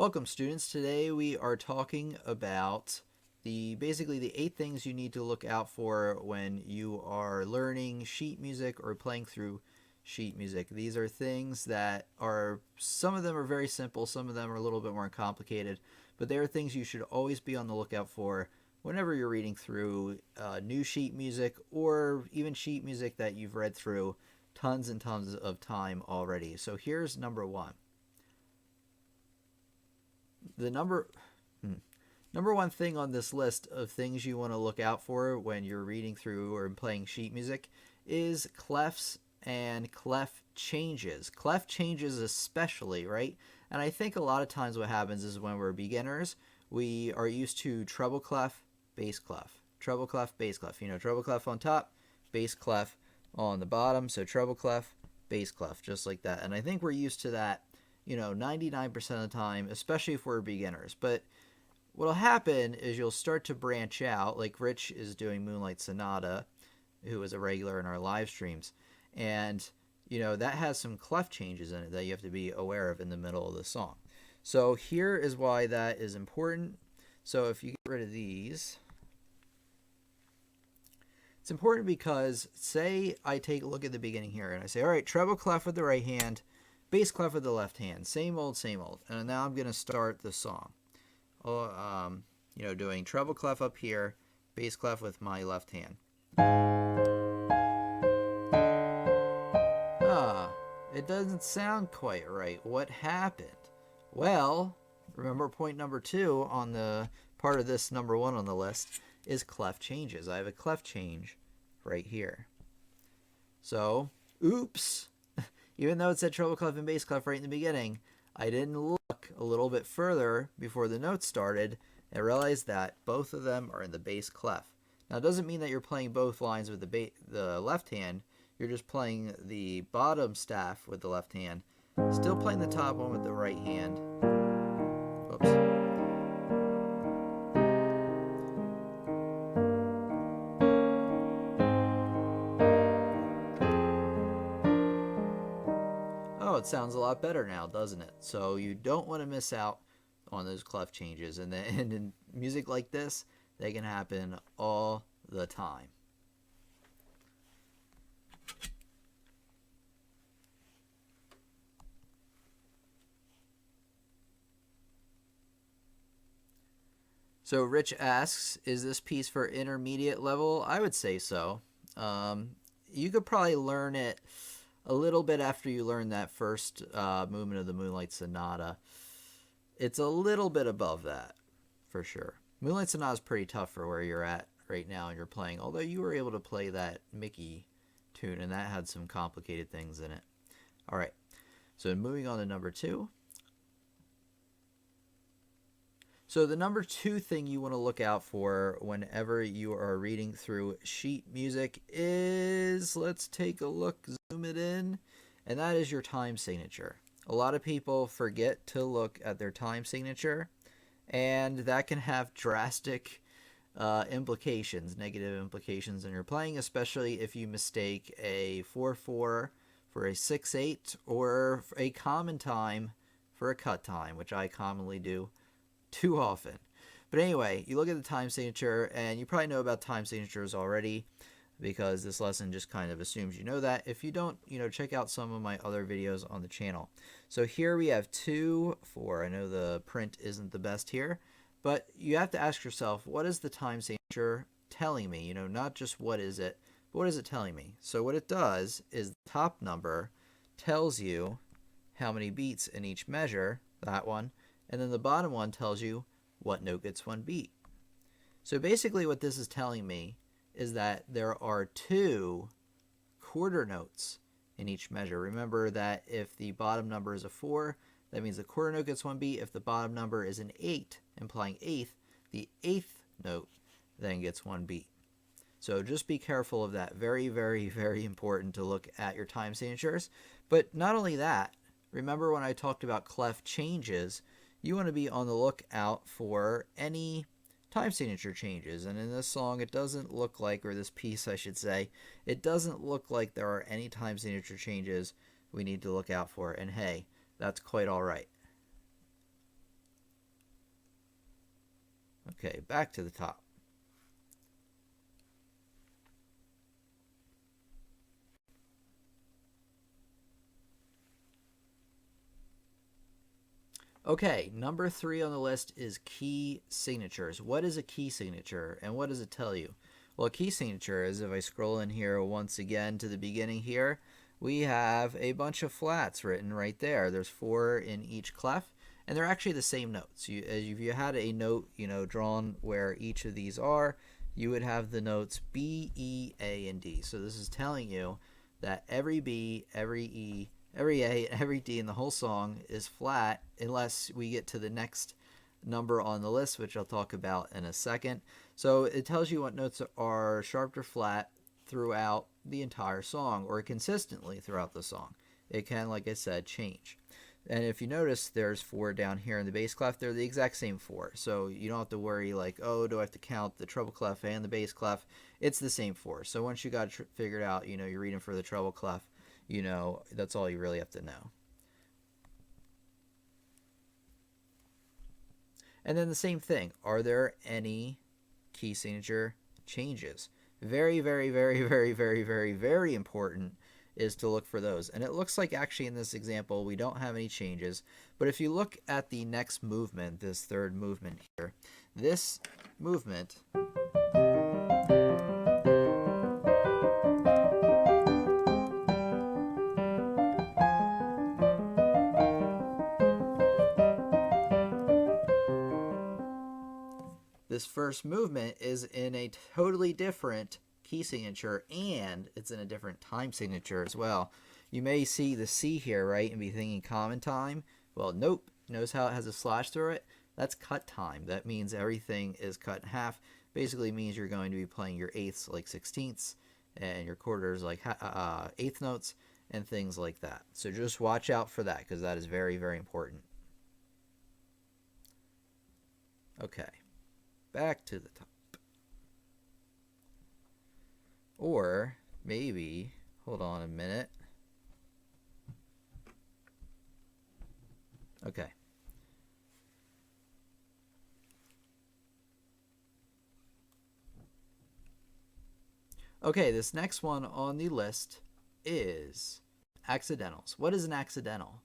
Welcome, students. Today we are talking about basically the 8 things you need to look out for when you are learning sheet music or playing through sheet music. These are things that some of them are very simple, some of them are a little bit more complicated, but they are things you should always be on the lookout for whenever you're reading through new sheet music or even sheet music that you've read through tons and tons of time already. So here's number one. The number one thing on this list of things you want to look out for when you're reading through or playing sheet music is clefs and clef changes. Clef changes especially, right? And I think a lot of times what happens is when we're beginners, we are used to treble clef, bass clef, treble clef, bass clef. Treble clef on top, bass clef on the bottom. So treble clef, bass clef, just like that. And I think we're used to that 99% of the time, especially if we're beginners. But what'll happen is you'll start to branch out, like Rich is doing Moonlight Sonata, who is a regular in our live streams. And, that has some clef changes in it that you have to be aware of in the middle of the song. So here is why that is important. So if you get rid of these, it's important because, say I take a look at the beginning here and I say, all right, treble clef with the right hand, bass clef with the left hand, same old, same old. And now I'm going to start the song. Doing treble clef up here, bass clef with my left hand. It doesn't sound quite right. What happened? Well, remember point number 2 on the part of this number 1 on the list is clef changes. I have a clef change right here. So, oops. Even though it said treble clef and bass clef right in the beginning, I didn't look a little bit further before the notes started and realized that both of them are in the bass clef. Now, it doesn't mean that you're playing both lines with the left hand. You're just playing the bottom staff with the left hand, still playing the top one with the right hand. Oops. Oh, it sounds a lot better now, doesn't it? So you don't want to miss out on those clef changes. And in music like this, they can happen all the time. So Rich asks, is this piece for intermediate level? I would say so. You could probably learn it a little bit after you learn that first movement of the Moonlight Sonata. It's a little bit above that, for sure. Moonlight Sonata is pretty tough for where you're at right now and you're playing, although you were able to play that Mickey tune, and that had some complicated things in it. All right, so moving on to number 2. So the number 2 thing you want to look out for whenever you are reading through sheet music is, let's take a look, zoom it in, and that is your time signature. A lot of people forget to look at their time signature, and that can have drastic implications, negative implications in your playing, especially if you mistake a 4/4 for a 6/8 or a common time for a cut time, which I commonly do too often. But anyway, you look at the time signature, and you probably know about time signatures already because this lesson just kind of assumes you know that. If you don't, check out some of my other videos on the channel. So here we have 2, 4. I know the print isn't the best here, but you have to ask yourself, what is the time signature telling me? Not just what is it, but what is it telling me? So what it does is the top number tells you how many beats in each measure, that one, and then the bottom one tells you what note gets one beat. So basically what this is telling me is that there are 2 quarter notes in each measure. Remember that if the bottom number is a 4, that means the quarter note gets one beat. If the bottom number is an 8, implying eighth, the 8th note then gets one beat. So just be careful of that. Very, very, very important to look at your time signatures. But not only that, remember when I talked about clef changes, you want to be on the lookout for any time signature changes. And in this song, it doesn't look like, or this piece I should say, it doesn't look like there are any time signature changes we need to look out for. And hey, that's quite all right. Okay, back to the top. Okay, number 3 on the list is key signatures. What is a key signature and what does it tell you? Well, a key signature is, if I scroll in here once again to the beginning here, we have a bunch of flats written right there. There's 4 in each clef, and they're actually the same notes. If you had a note, drawn where each of these are, you would have the notes B, E, A, and D. So this is telling you that every B, every E, every A, and every D in the whole song is flat unless we get to the next number on the list, which I'll talk about in a second. So it tells you what notes are sharp or flat throughout the entire song or consistently throughout the song. It can, like I said, change. And if you notice, there's 4 down here in the bass clef. They're the exact same 4. So you don't have to worry like, oh, do I have to count the treble clef and the bass clef? It's the same 4. So once you got it figured out, you're reading for the treble clef, that's all you really have to know. And then the same thing. Are there any key signature changes? Very, very, very, very, very, very, very important is to look for those. And it looks like actually in this example we don't have any changes. But if you look at the next movement, this third movement here, this movement this first movement is in a totally different key signature, and it's in a different time signature as well. You may see the C here, right, and be thinking common time. Well, nope. Notice how it has a slash through it? That's cut time. That means everything is cut in half. Basically means you're going to be playing your eighths like sixteenths and your quarters like eighth notes and things like that. So just watch out for that because that is very, very important. Okay. Back to the top. Or maybe, hold on a minute. Okay. Okay, this next one on the list is accidentals. What is an accidental?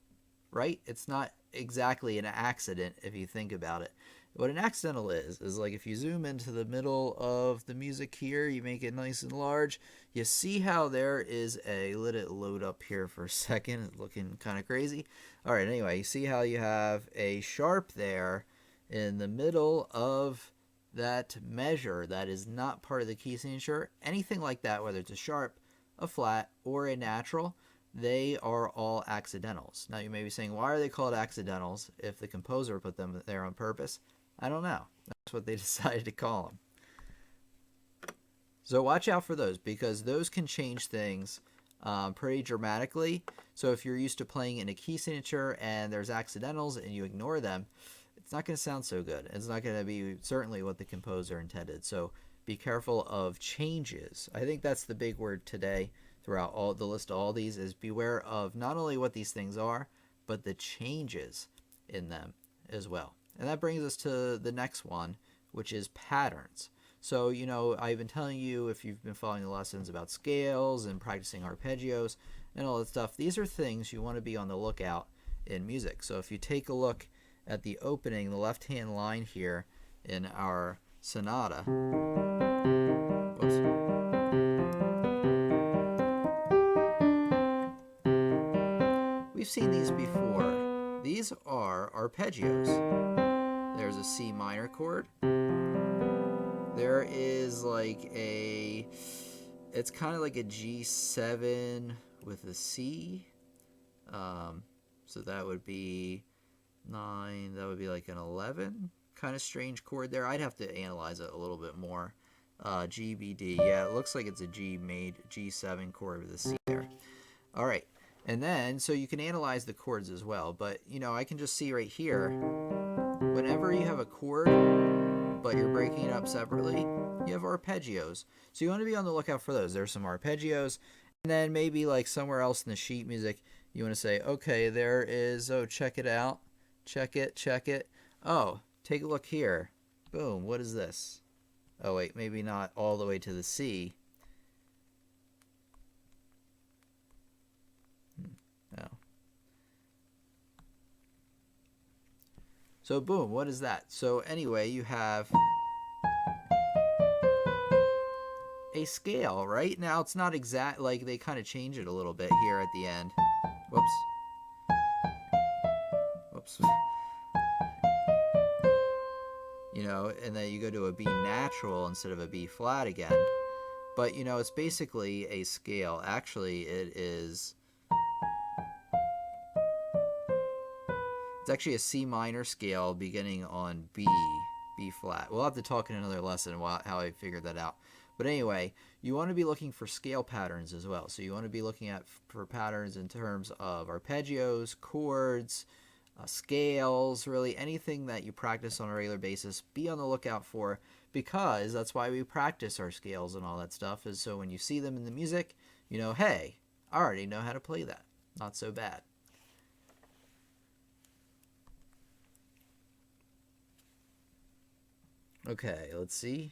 Right? It's not exactly an accident if you think about it. What an accidental is like if you zoom into the middle of the music here, you make it nice and large, you see how there is let it load up here for a second, it's looking kind of crazy. Alright, anyway, you see how you have a sharp there in the middle of that measure that is not part of the key signature. Anything like that, whether it's a sharp, a flat, or a natural, they are all accidentals. Now you may be saying, why are they called accidentals if the composer put them there on purpose? I don't know. That's what they decided to call them. So watch out for those because those can change things pretty dramatically. So if you're used to playing in a key signature and there's accidentals and you ignore them, it's not going to sound so good. It's not going to be certainly what the composer intended. So be careful of changes. I think that's the big word today throughout all the list of all these is beware of not only what these things are, but the changes in them as well. And that brings us to the next one, which is patterns. So, I've been telling you, if you've been following the lessons about scales and practicing arpeggios and all that stuff, these are things you want to be on the lookout in music. So if you take a look at the opening, the left-hand line here in our sonata. Whoops. We've seen these before. These are arpeggios. There's a C minor chord. There is it's kind of like a G7 with a C. So that would be 9, that would be like an 11. Kind of strange chord there. I'd have to analyze it a little bit more. G, B, D. Yeah, it looks like it's a G7 chord with a C there. All right. And then, so you can analyze the chords as well. But, I can just see right here, whenever you have a chord, but you're breaking it up separately, you have arpeggios. So you want to be on the lookout for those. There's some arpeggios. And then maybe like somewhere else in the sheet music, you want to say, okay, there is, check it out. Check it. Oh, take a look here. Boom, what is this? Oh wait, maybe not all the way to the C. No. So boom, what is that? So anyway, you have a scale, right? Now it's not exact, like they kind of change it a little bit here at the end. Whoops. Whoops. You know, and then you go to a B natural instead of a B flat again. But you know, it's basically a scale. Actually, it's actually a C minor scale beginning on B flat. We'll have to talk in another lesson about how I figured that out. But anyway, you want to be looking for scale patterns as well. So you want to be looking at for patterns in terms of arpeggios, chords, scales, really anything that you practice on a regular basis. Be on the lookout for, because that's why we practice our scales and all that stuff, is so when you see them in the music, you know, hey, I already know how to play that. Not so bad. Okay, let's see.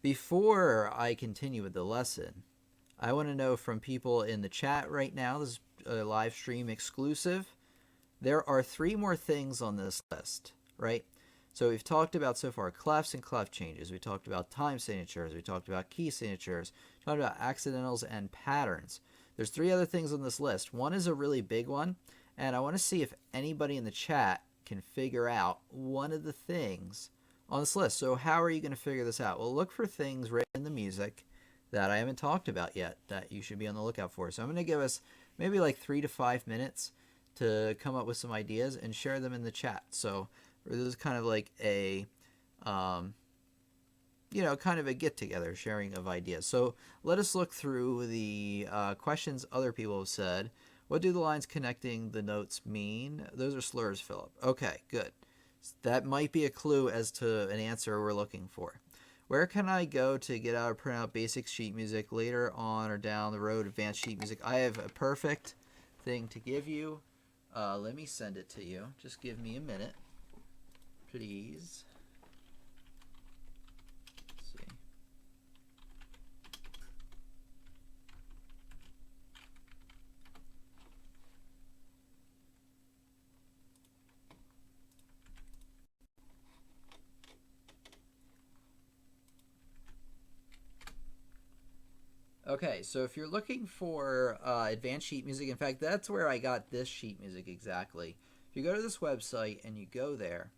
Before I continue with the lesson, I want to know from people in the chat right now, this is a live stream exclusive. There are 3 more things on this list, right? So we've talked about so far clefs and clef changes. We talked about time signatures. We talked about key signatures. We talked about accidentals and patterns. There's 3 other things on this list. One is a really big one, and I want to see if anybody in the chat can figure out one of the things on this list. So how are you going to figure this out? Well, look for things written in the music that I haven't talked about yet that you should be on the lookout for. So I'm going to give us maybe like 3 to 5 minutes to come up with some ideas and share them in the chat. So this is kind of like a, you know, kind of a get-together sharing of ideas. So let us look through the questions other people have said. What do the lines connecting the notes mean? Those are slurs, Philip. Okay, good. That might be a clue as to an answer we're looking for. Where can I go to get out or print out basic sheet music later on or down the road, advanced sheet music? I have a perfect thing to give you. Let me send it to you. Just give me a minute, please. Let's see. Okay, so if you're looking for advanced sheet music, in fact, that's where I got this sheet music exactly. If you go to this website and you go there,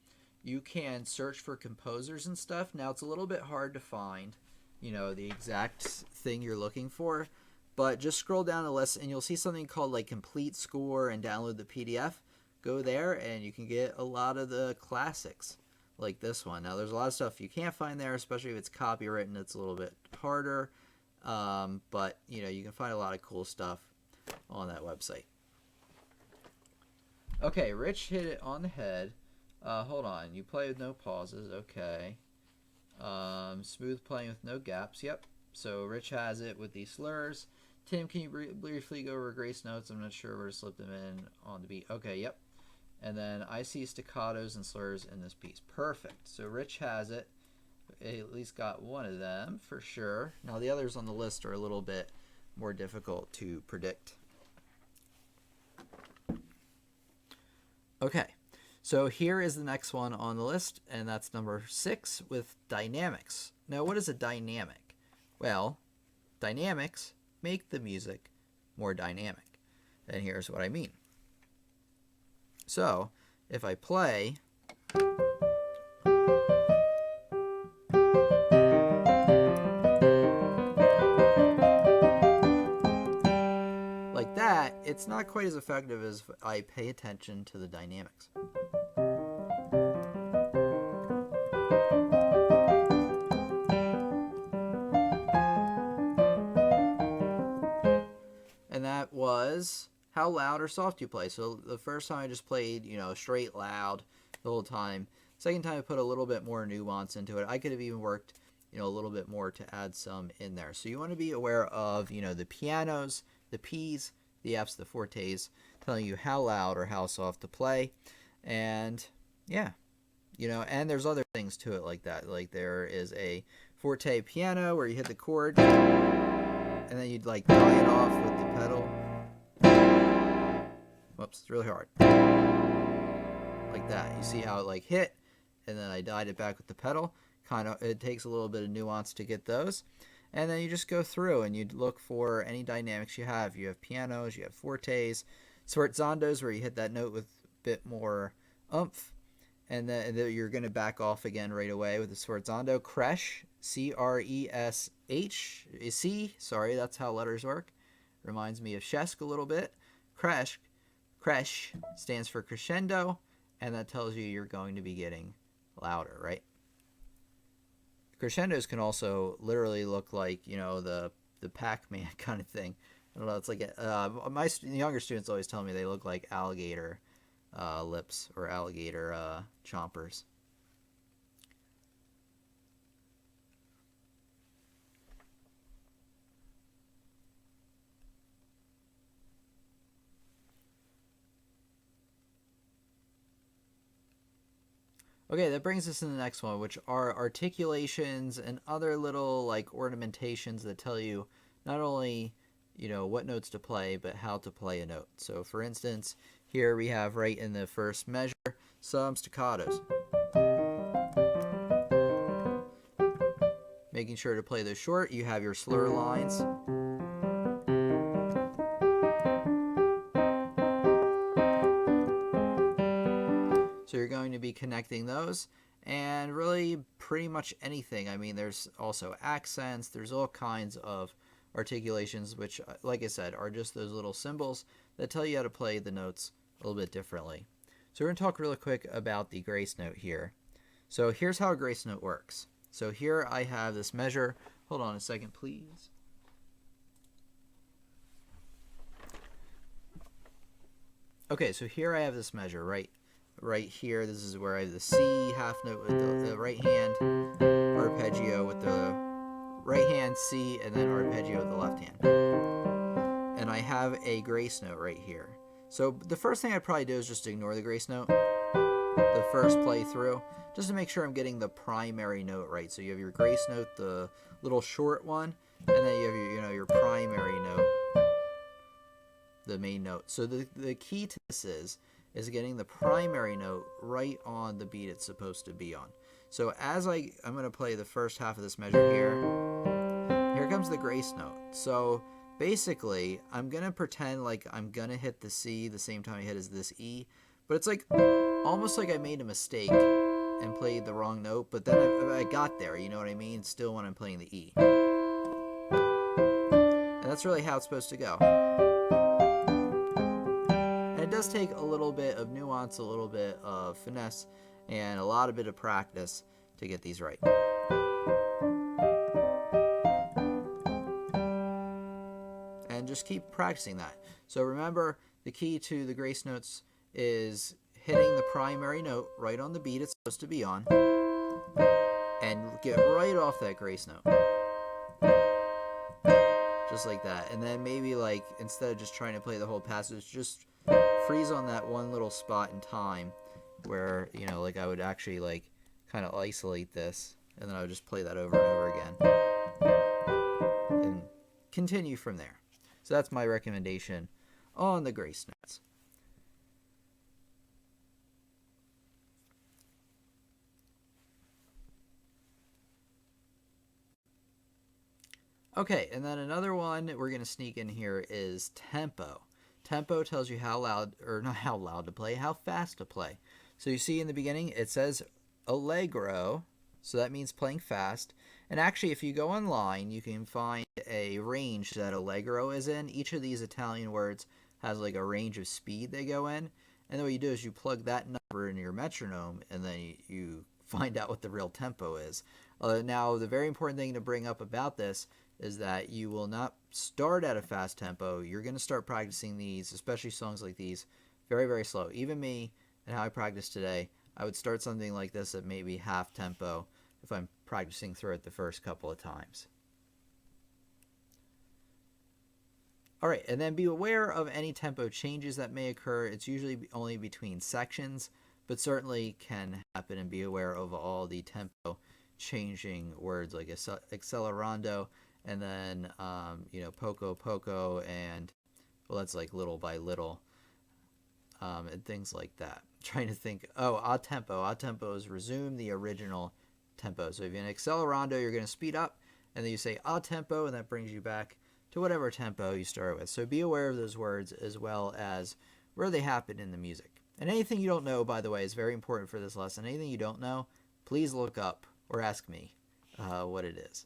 you can search for composers and stuff. Now, it's a little bit hard to find, you know, the exact thing you're looking for, but just scroll down the list and you'll see something called like complete score and download the PDF. Go there and you can get a lot of the classics like this one. Now, there's a lot of stuff you can't find there, especially if it's copywritten. It's a little bit harder. But you know, you can find a lot of cool stuff on that website. Okay, Rich hit it on the head. Hold on, you play with no pauses. Okay. Smooth playing with no gaps. Yep. So Rich has it with these slurs. Tim, can you briefly go over grace notes? I'm not sure where to slip them in on the beat. Okay, yep. And then I see staccatos and slurs in this piece. Perfect. So Rich has it. At least got one of them for sure. Now the others on the list are a little bit more difficult to predict. Okay, so here is the next one on the list, and that's number 6 with dynamics. Now, what is a dynamic? Well, dynamics make the music more dynamic. And here's what I mean. So, if I play like that, it's not quite as effective as if I pay attention to the dynamics. And that was how loud or soft you play. So the first time I just played, you know, straight loud the whole time. Second time I put a little bit more nuance into it. I could have even worked, you know, a little bit more to add some in there. So you want to be aware of, you know, the pianos, the P's, the Fs, the fortes, telling you how loud or how soft to play. And yeah, and there's other things to it like that. Like there is a forte piano where you hit the chord and then you'd like die it off with the pedal. Whoops, it's really hard. Like that. You see how it like hit and then I died it back with the pedal. It takes a little bit of nuance to get those. And then you just go through and you look for any dynamics you have. You have pianos, you have fortes, sforzandos where you hit that note with a bit more oomph. And then you're going to back off again right away with the sforzando. Cresce, C-R-E-S-H, C, that's how letters work. Reminds me of Czesk a little bit. Cresce stands for crescendo, and that tells you you're going to be getting louder, right? Crescendos can also literally look like, the Pac-Man kind of thing. I don't know, it's like, my younger students always tell me they look like alligator lips or alligator chompers. Okay, that brings us to the next one, which are articulations and other little like ornamentations that tell you not only, what notes to play, but how to play a note. So for instance, here we have right in the first measure, some staccatos. Making sure to play those short, you have your slur lines. So you're going to be connecting those and really pretty much anything. I mean, there's also accents. There's all kinds of articulations, which, like I said, are just those little symbols that tell you how to play the notes a little bit differently. So we're going to talk really quick about the grace note here. So here's how a grace note works. So here I have this measure. Hold on a second, please. Okay, so here I have this measure, right here. This is where I have the C half note with the right hand, arpeggio with the right hand, C, and then arpeggio with the left hand. And I have a grace note right here. So the first thing I'd probably do is just ignore the grace note, the first play through, just to make sure I'm getting the primary note right. So you have your grace note, the little short one, and then you have your primary note, the main note. So the key to this is getting the primary note right on the beat it's supposed to be on. So as I'm going to play the first half of this measure here comes the grace note. So basically, I'm going to pretend like I'm going to hit the C the same time I hit as this E, but it's like almost like I made a mistake and played the wrong note, but then I got there, you know what I mean? Still when I'm playing the E. And that's really how it's supposed to go. It does take a little bit of nuance, a little bit of finesse, and a lot of bit of practice to get these right. And just keep practicing that. So remember, the key to the grace notes is hitting the primary note right on the beat it's supposed to be on, and get right off that grace note. Just like that. And then maybe like, instead of just trying to play the whole passage, just freeze on that one little spot in time where, like I would actually like kind of isolate this, and then I would just play that over and over again and continue from there. So that's my recommendation on the grace notes. Okay, and then another one we're going to sneak in here is tempo. Tempo tells you how loud, or not how loud to play, how fast to play. So you see in the beginning it says allegro, so that means playing fast. And actually, if you go online, you can find a range that allegro is in. Each of these Italian words has like a range of speed they go in. And then what you do is you plug that number into your metronome, and then you find out what the real tempo is. Now, the very important thing to bring up about this is that you will not start at a fast tempo. You're going to start practicing these, especially songs like these, very, very slow. Even me, and how I practice today, I would start something like this at maybe half tempo if I'm practicing through it the first couple of times. All right, and then be aware of any tempo changes that may occur. It's usually only between sections, but certainly can happen, and be aware of all the tempo changing words like accelerando, and then poco poco, and well, that's like little by little, and things like that. I'm trying to think. Oh, a tempo. A tempo is resume the original tempo. So if you're in accelerando, you're going to speed up, and then you say a tempo, and that brings you back to whatever tempo you start with. So be aware of those words as well as where they happen in the music. And anything you don't know, by the way, is very important for this lesson. Anything you don't know, please look up or ask me what it is.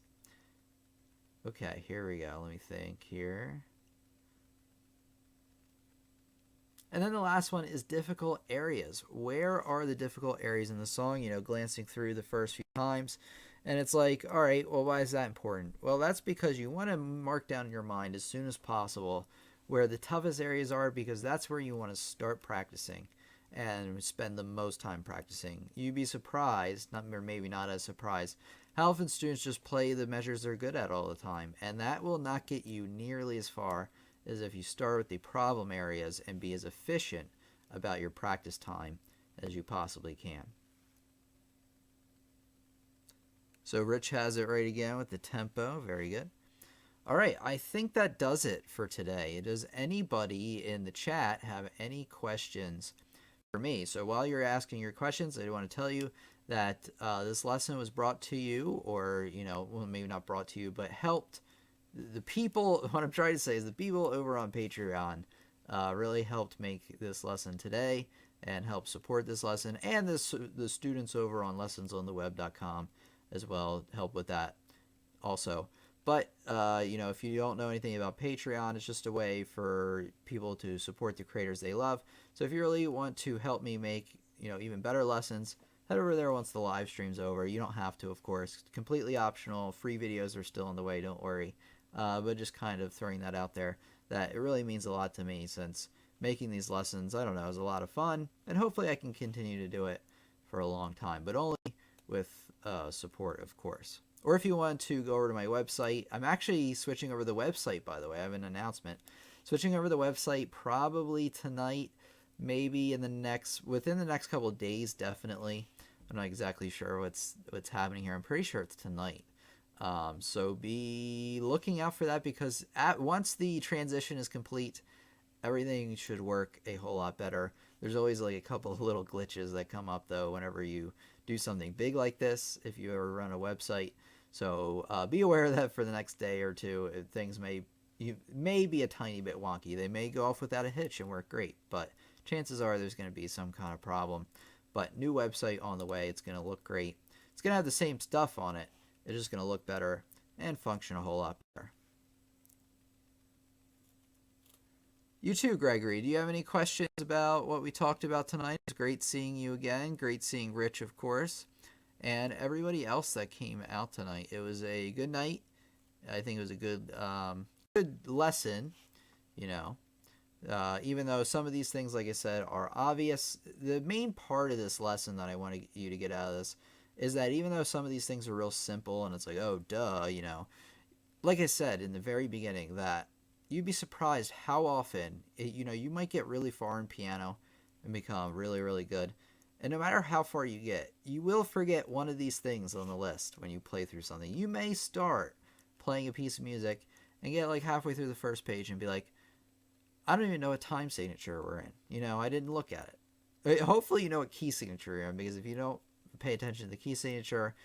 Okay, here we go. Let me think here. And then the last one is difficult areas. Where are the difficult areas in the song? Glancing through the first few times. And it's like, all right, well, why is that important? Well, that's because you want to mark down in your mind as soon as possible where the toughest areas are, because that's where you want to start practicing and spend the most time practicing. You'd be surprised, or maybe not as surprised, how often students just play the measures they're good at all the time. And that will not get you nearly as far as if you start with the problem areas and be as efficient about your practice time as you possibly can. So Rich has it right again with the tempo. Very good. All right, I think that does it for today. Does anybody in the chat have any questions for me? So while you're asking your questions, I want to tell you that this lesson was brought to you, or, well, maybe not brought to you, but helped the people. What I'm trying to say is the people over on Patreon really helped make this lesson today and help support this lesson, and the students over on lessonsontheweb.com as well help with that also. But if you don't know anything about Patreon, it's just a way for people to support the creators they love. So if you really want to help me make even better lessons, head over there once the live stream's over. You don't have to, of course. Completely optional. Free videos are still on the way, don't worry. But just kind of throwing that out there, that it really means a lot to me, since making these lessons, I don't know, is a lot of fun, and hopefully I can continue to do it for a long time, but only with support, of course. Or if you want to go over to my website, I'm actually switching over the website, by the way. I have an announcement. Switching over the website probably tonight, maybe within the next couple of days, definitely. I'm not exactly sure what's happening here. I'm pretty sure it's tonight. So be looking out for that, because once the transition is complete, everything should work a whole lot better. There's always like a couple of little glitches that come up, though, whenever you do something big like this, if you ever run a website. So be aware of that for the next day or two. Things may be a tiny bit wonky. They may go off without a hitch and work great, but chances are there's going to be some kind of problem. But new website on the way. It's going to look great. It's going to have the same stuff on it. It's just going to look better and function a whole lot better. You too, Gregory. Do you have any questions about what we talked about tonight? It's great seeing you again. Great seeing Rich, of course, and everybody else that came out tonight. It was a good night. I think it was a good lesson, even though some of these things, like I said, are obvious. The main part of this lesson that I want you to get out of this is that even though some of these things are real simple and it's like, oh, duh, like I said in the very beginning, that you'd be surprised how often, you might get really far in piano and become really, really good. And no matter how far you get, you will forget one of these things on the list when you play through something. You may start playing a piece of music and get like halfway through the first page and be like, I don't even know what time signature we're in. I didn't look at it. Hopefully you know what key signature you're in, because if you don't pay attention to the key signature,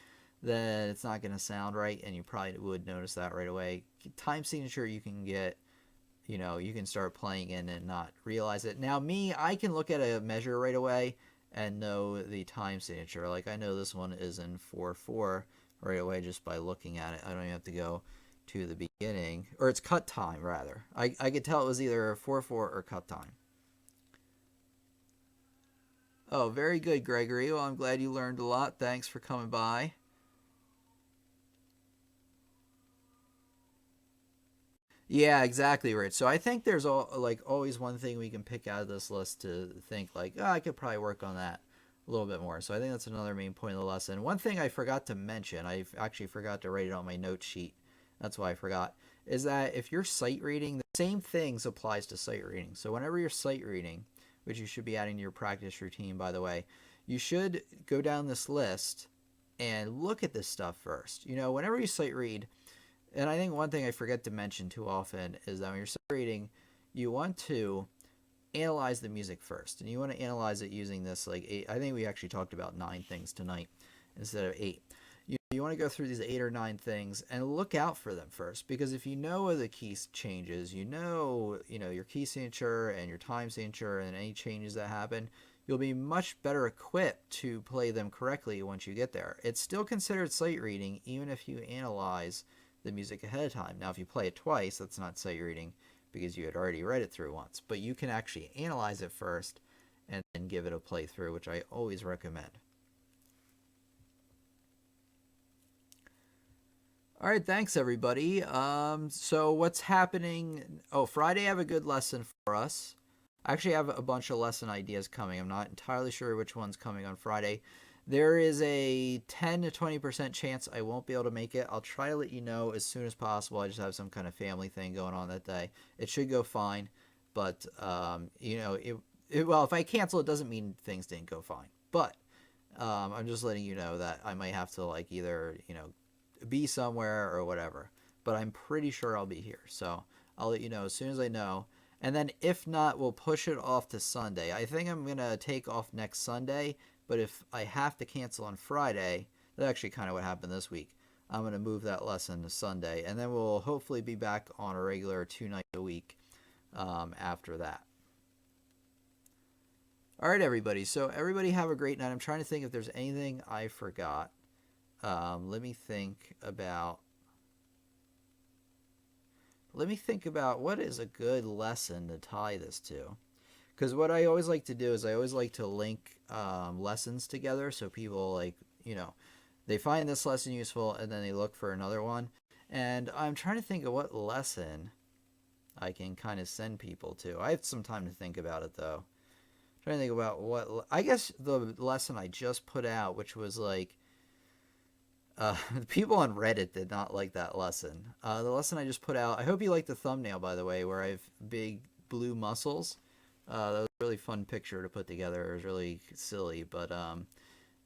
then it's not going to sound right, and you probably would notice that right away. Time signature you can get, you can start playing in and not realize it. Now me, I can look at a measure right away and know the time signature. Like I know this one is in 4/4 right away just by looking at it. I don't even have to go to the beginning, or it's cut time rather. I could tell it was either 4/4 or cut time. Oh, very good, Gregory. Well, I'm glad you learned a lot. Thanks for coming by. Yeah, exactly, Rich. So I think there's always one thing we can pick out of this list to think like, oh, I could probably work on that a little bit more. So I think that's another main point of the lesson. One thing I forgot to mention, I actually forgot to write it on my note sheet. That's why I forgot, is that if you're sight reading, the same things applies to sight reading. So whenever you're sight reading, which you should be adding to your practice routine, by the way, you should go down this list and look at this stuff first. Whenever you sight read, and I think one thing I forget to mention too often is that when you're sight reading, you want to analyze the music first, and you want to analyze it using this like 8. I think we actually talked about 9 things tonight instead of 8. You want to go through these 8 or 9 things and look out for them first, because if you know the key changes, your key signature and your time signature and any changes that happen, you'll be much better equipped to play them correctly once you get there. It's still considered sight reading even if you analyze the music ahead of time. Now, if you play it twice, that's not sight reading because you had already read it through once, but you can actually analyze it first and then give it a playthrough, which I always recommend. All right, thanks everybody. So what's happening? Oh, Friday I have a good lesson for us. I actually have a bunch of lesson ideas coming. I'm not entirely sure which one's coming on Friday. There is a 10 to 20% chance I won't be able to make it. I'll try to let you know as soon as possible. I just have some kind of family thing going on that day. It should go fine, but well, if I cancel, it doesn't mean things didn't go fine. But I'm just letting you know that I might have to either be somewhere or whatever. But I'm pretty sure I'll be here, so I'll let you know as soon as I know. And then if not, we'll push it off to Sunday. I think I'm gonna take off next Sunday. But if I have to cancel on Friday, that's actually kind of what happened this week. I'm going to move that lesson to Sunday, and then we'll hopefully be back on a regular 2 nights a week after that. All right, everybody. So everybody have a great night. I'm trying to think if there's anything I forgot. Let me think about what is a good lesson to tie this to. Because what I always like to do is I always like to link lessons together, so people they find this lesson useful and then they look for another one. And I'm trying to think of what lesson I can kind of send people to. I have some time to think about it though. I'm trying to think about I guess the lesson I just put out, which was the people on Reddit did not like that lesson. The lesson I just put out. I hope you like the thumbnail, by the way, where I have big blue muscles. That was a really fun picture to put together. It was really silly, but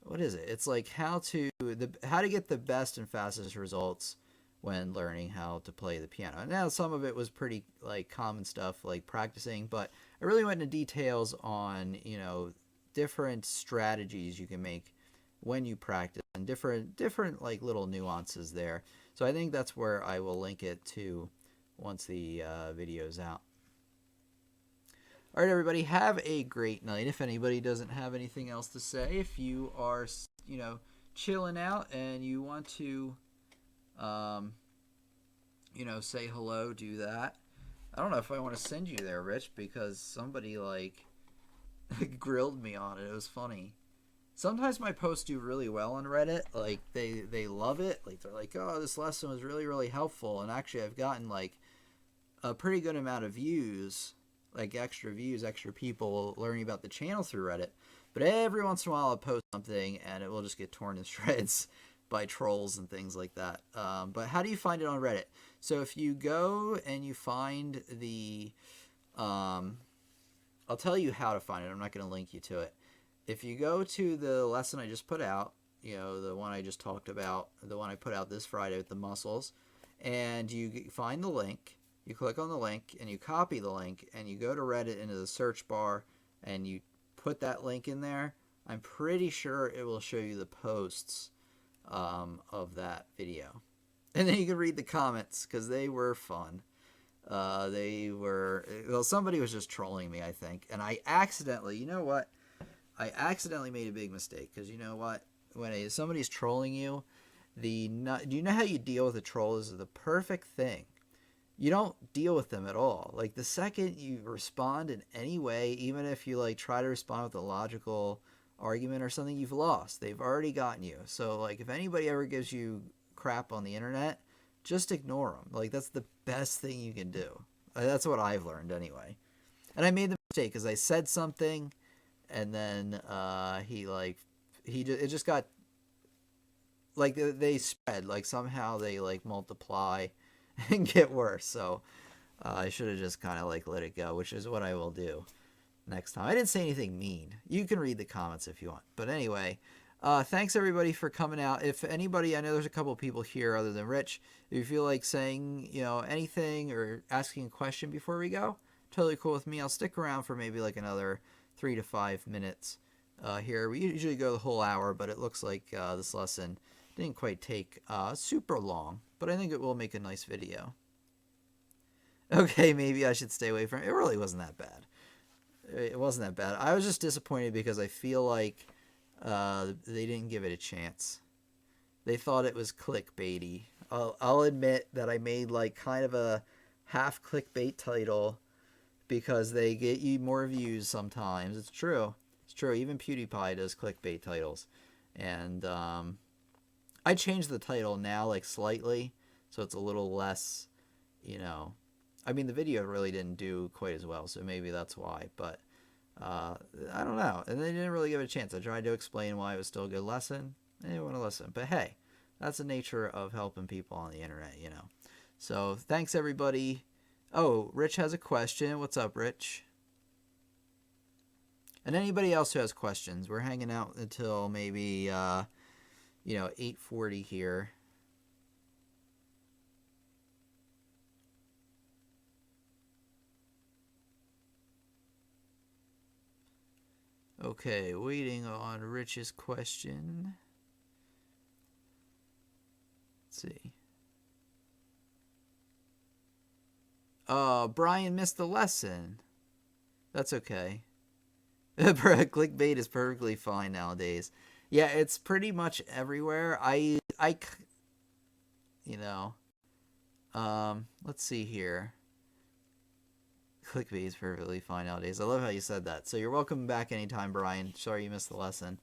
what is it? It's like how to get the best and fastest results when learning how to play the piano. Now, some of it was pretty common stuff like practicing, but I really went into details on different strategies you can make when you practice and different little nuances there. So I think that's where I will link it to once the video's out. All right, everybody, have a great night. If anybody doesn't have anything else to say, if you are, chilling out and you want to, say hello, do that. I don't know if I want to send you there, Rich, because somebody, grilled me on it. It was funny. Sometimes my posts do really well on Reddit. They love it. They're like, oh, this lesson was really, really helpful. And actually, I've gotten, a pretty good amount of views, extra views, extra people learning about the channel through Reddit. But every once in a while I'll post something and it will just get torn to shreds by trolls and things like that. But how do you find it on Reddit? So if you go and you find the... I'll tell you how to find it. I'm not going to link you to it. If you go to the lesson I just put out, the one I just talked about, the one I put out this Friday with the muscles, and you find the link, you click on the link and you copy the link and you go to Reddit into the search bar and you put that link in there, I'm pretty sure it will show you the posts of that video. And then you can read the comments because they were fun. Somebody was just trolling me, I think. And I accidentally made a big mistake because you know what? When somebody's trolling you, do you know how you deal with a troll? This is the perfect thing. You don't deal with them at all. The second you respond in any way, even if you try to respond with a logical argument or something, you've lost. They've already gotten you. So if anybody ever gives you crap on the internet, just ignore them. That's the best thing you can do. That's what I've learned anyway. And I made the mistake because I said something, and then it just got they spread somehow they multiply. and get worse. So I should have just kind of like let it go, which is what I will do next time. I didn't say anything mean. You can read the comments if you want. But anyway, thanks everybody for coming out. If anybody, I know there's a couple people here other than Rich. If you feel like saying, anything or asking a question before we go, totally cool with me. I'll stick around for maybe like another 3 to 5 minutes here. We usually go the whole hour, but it looks like this lesson didn't quite take super long, but I think it will make a nice video. Okay, maybe I should stay away from it. It really wasn't that bad. It wasn't that bad. I was just disappointed because I feel like they didn't give it a chance. They thought it was clickbaity. I'll admit that I made like kind of a half clickbait title because they get you more views sometimes. It's true. It's true. Even PewDiePie does clickbait titles. And I changed the title now like slightly so it's a little less, I mean, the video really didn't do quite as well, so maybe that's why. But I don't know. And they didn't really give it a chance. I tried to explain why it was still a good lesson. They didn't want to listen. But hey, that's the nature of helping people on the internet, So thanks, everybody. Oh, Rich has a question. What's up, Rich? And anybody else who has questions, we're hanging out until maybe, 8:40 here. Okay, waiting on Rich's question. Let's see. Brian missed the lesson. That's okay. Clickbait is perfectly fine nowadays. Yeah, it's pretty much everywhere. Let's see here. Clickbait is perfectly fine nowadays. I love how you said that. So you're welcome back anytime, Brian. Sorry you missed the lesson,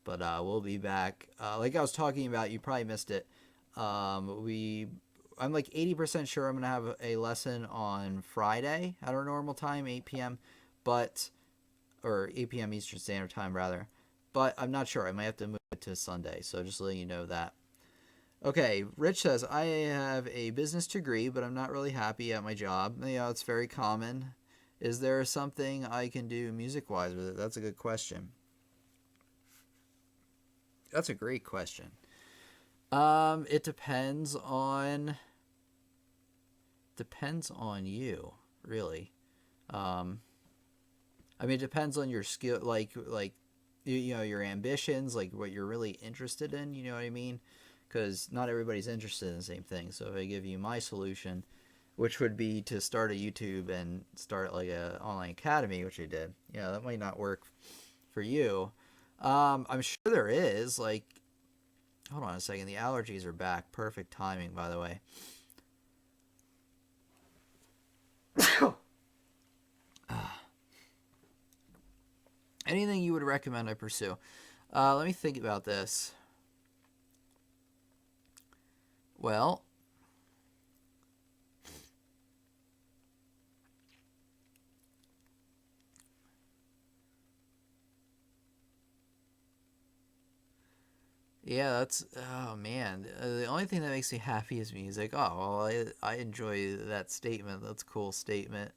but we'll be back. Like I was talking about, you probably missed it. I'm like 80% sure I'm gonna have a lesson on Friday at our normal time, 8 p.m. Or 8 p.m. Eastern Standard Time rather. But I'm not sure. I might have to move it to Sunday. So just letting you know that. Okay, Rich says, I have a business degree, but I'm not really happy at my job. It's very common. Is there something I can do music-wise with it? That's a good question. That's a great question. It depends on you, really. I mean, it depends on your skill, like your ambitions, like what you're really interested in. You know what I mean? Because not everybody's interested in the same thing. So if I give you my solution, which would be to start a YouTube and start like a online academy, which I did, that might not work for you. I'm sure there is. Like, hold on a second. The allergies are back. Perfect timing, by the way. Anything you would recommend I pursue? Let me think about this. Well, yeah, oh man. The only thing that makes me happy is music. Oh, well, I enjoy that statement. That's a cool statement.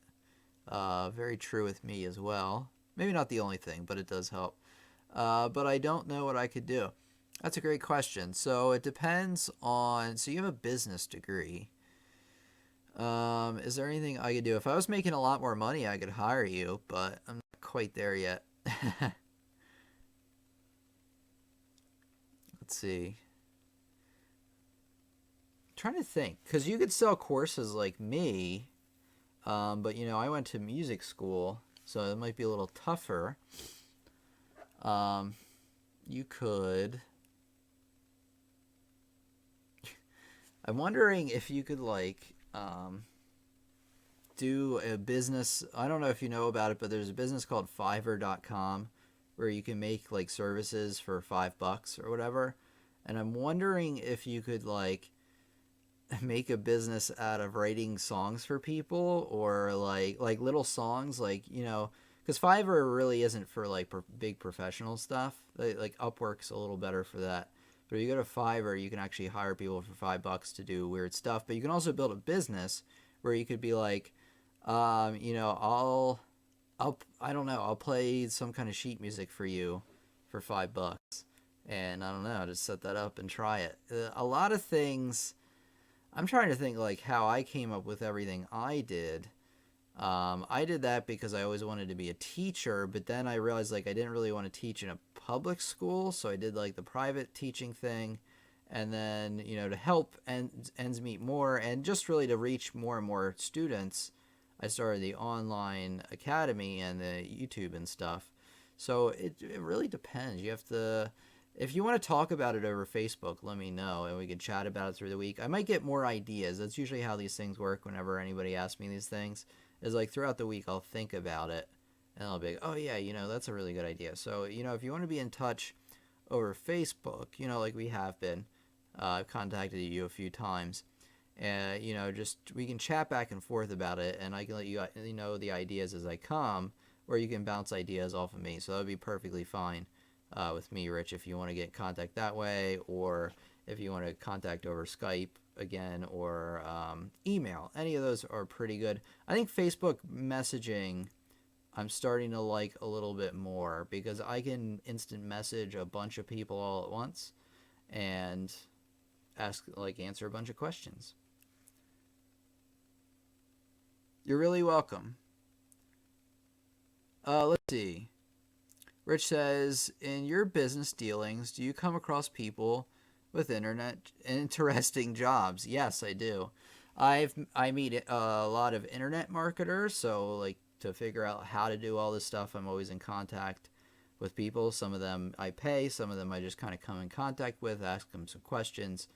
Very true with me as well. Maybe not the only thing, but it does help. But I don't know what I could do. That's a great question. So it depends on. So you have a business degree. Is there anything I could do? If I was making a lot more money, I could hire you, but I'm not quite there yet. Let's see. I'm trying to think, because you could sell courses like me, but I went to music school, so it might be a little tougher. You could. I'm wondering if you could do a business. I don't know if you know about it, but there's a business called Fiverr.com where you can make like services for $5 or whatever. And I'm wondering if you could make a business out of writing songs for people, or like little songs, because Fiverr really isn't for big professional stuff. Like Upwork's a little better for that. But if you go to Fiverr, you can actually hire people for $5 to do weird stuff. But you can also build a business where you could be like, I don't know, I'll play some kind of sheet music for you for $5, and I don't know, just set that up and try it. A lot of things. I'm trying to think like how I came up with everything I did. I did that because I always wanted to be a teacher, but then I realized like I didn't really want to teach in a public school, so I did like the private teaching thing, and then to help ends meet more, and just really to reach more and more students, I started the online academy and the YouTube and stuff. So it really depends. You have to. If you want to talk about it over Facebook, let me know and we can chat about it through the week. I might get more ideas. That's usually how these things work whenever anybody asks me these things. Is like throughout the week I'll think about it and I'll be like, oh yeah, that's a really good idea. So, if you want to be in touch over Facebook, like we have been, I've contacted you a few times. And, just we can chat back and forth about it and I can let you know the ideas as I come, or you can bounce ideas off of me. So that would be perfectly fine with me, Rich, if you want to get in contact that way, or if you want to contact over Skype again, or email. Any of those are pretty good. I think Facebook messaging I'm starting to like a little bit more because I can instant message a bunch of people all at once and answer a bunch of questions. You're really welcome. Let's see. Rich says, in your business dealings, do you come across people with internet interesting jobs? Yes, I do. I meet a lot of internet marketers, so like to figure out how to do all this stuff, I'm always in contact with people. Some of them I pay, some of them I just kind of come in contact with, ask them some questions,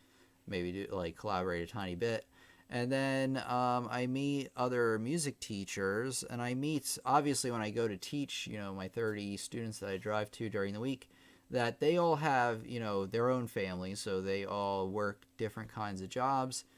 maybe do like collaborate a tiny bit. And then I meet other music teachers, and I meet, obviously, when I go to teach, my 30 students that I drive to during the week, that they all have, their own families, so they all work different kinds of jobs.